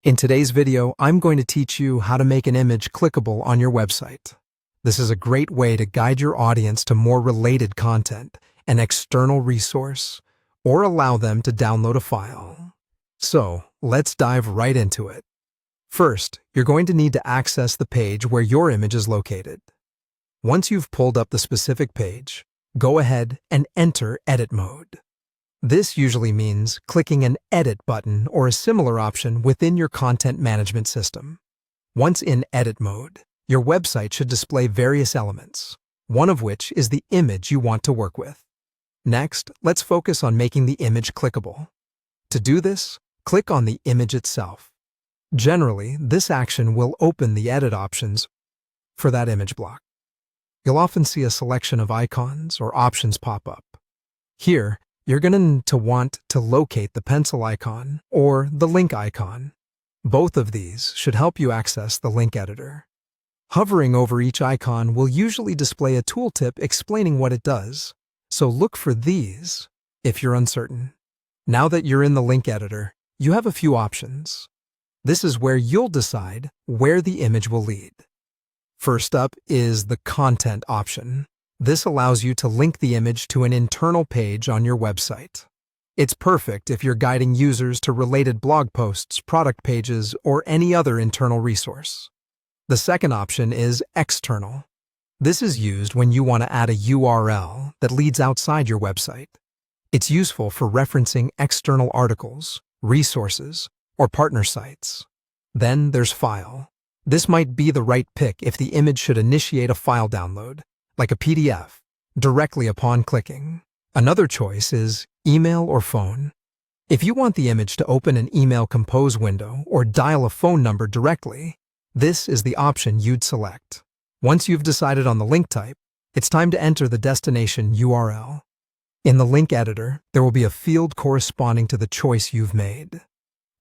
In today's video, I'm going to teach you how to make an image clickable on your website. This is a great way to guide your audience to more related content, an external resource, or allow them to download a file. So, let's dive right into it. First, you're going to need to access the page where your image is located. Once you've pulled up the specific page, go ahead and enter Edit mode. This usually means clicking an Edit button or a similar option within your content management system. Once in Edit mode, your website should display various elements, one of which is the image you want to work with. Next, let's focus on making the image clickable. To do this, click on the image itself. Generally, this action will open the edit options for that image block. You'll often see a selection of icons or options pop up. Here, you're going to want to locate the pencil icon or the link icon. Both of these should help you access the link editor. Hovering over each icon will usually display a tooltip explaining what it does, so look for these if you're uncertain. Now that you're in the link editor, you have a few options. This is where you'll decide where the image will lead. First up is the content option. This allows you to link the image to an internal page on your website. It's perfect if you're guiding users to related blog posts, product pages, or any other internal resource. The second option is external. This is used when you want to add a URL that leads outside your website. It's useful for referencing external articles, resources, or partner sites. Then there's file. This might be the right pick if the image should initiate a file download, like a PDF, directly upon clicking. Another choice is email or phone. If you want the image to open an email compose window or dial a phone number directly, this is the option you'd select. Once you've decided on the link type, it's time to enter the destination URL. In the link editor, there will be a field corresponding to the choice you've made.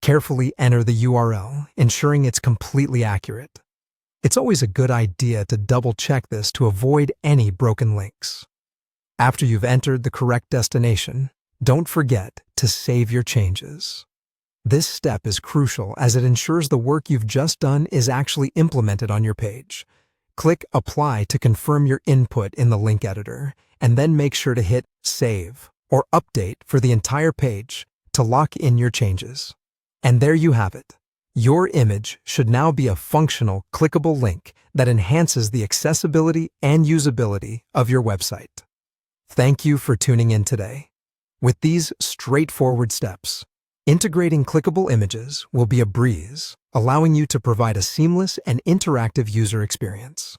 Carefully enter the URL, ensuring it's completely accurate. It's always a good idea to double-check this to avoid any broken links. After you've entered the correct destination, don't forget to save your changes. This step is crucial as it ensures the work you've just done is actually implemented on your page. Click Apply to confirm your input in the link editor, and then make sure to hit Save or Update for the entire page to lock in your changes. And there you have it. Your image should now be a functional, clickable link that enhances the accessibility and usability of your website. Thank you for tuning in today. With these straightforward steps, integrating clickable images will be a breeze, allowing you to provide a seamless and interactive user experience.